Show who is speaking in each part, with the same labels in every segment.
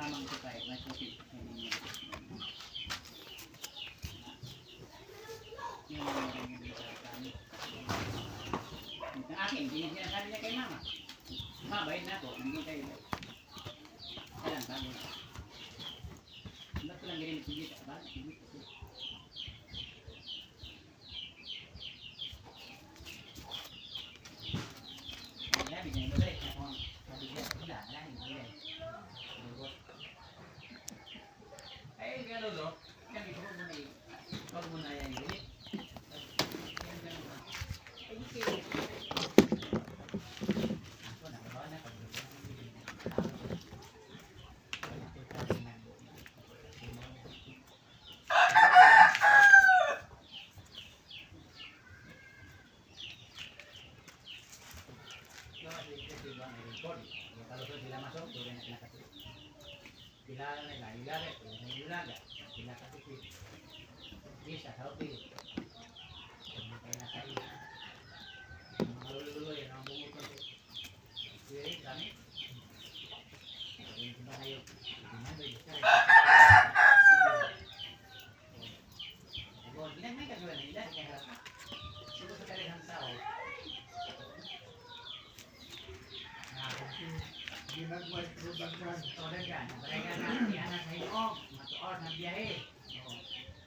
Speaker 1: mamang ko tayo, may pusit. Yung akin, sinasabi niya kay mama. Mabayad na ako, nandun kayo. Kailan, bago. Ba't ko lang ginimit ko dito? Ba't ginimit ko dito? Sabi niya, ibabalik na ako. Sabi niya, wala, alahin mo yan. Ay, gano'n do. Sabi ko, huwag mo na yan ginimit. Ay, hindi. Kalau sila masuk, turun na kasih. Sila na ilaga, sila kasih. Bisa healthy. Kaya na kayo. Malulo yan ang bumukod. Jadi kami. Ini kita kayo. Gimana bisa? Kalau gini mereka juga tidak kayak apa. Itu sekali kan tahu.
Speaker 2: Ginagmay ko daghan.
Speaker 1: Daghan. Mereka na anak hayop, matuod na biyahe.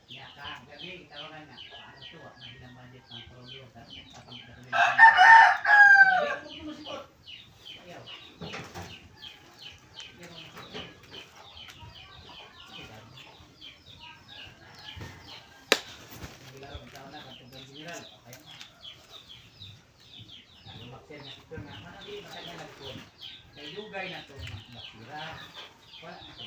Speaker 1: Ya ka, gabi tawagan na. Ano to? Nabilang budget ng program sa tapang katuloy. Gabi ko mo sikot. Ayaw. Bilaro ng taon na katong general. Okay. Ang bakter na ito nga. Mana di masaya nagpon. Kay lugay na to mga bakira. Wala na to.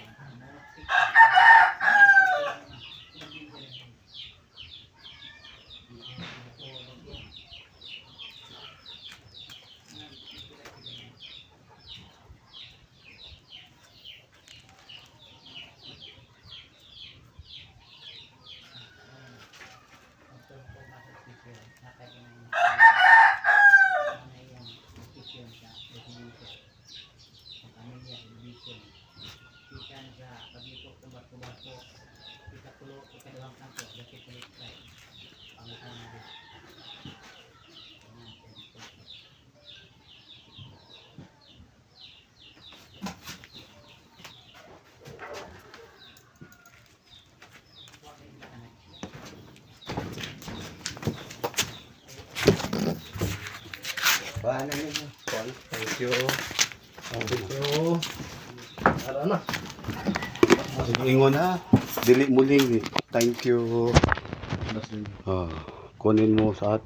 Speaker 2: Paano niyo? Thank you. Thank you. Tara na.
Speaker 3: Ingon ha. Dili muling. Thank you. Kunin mo sa atin.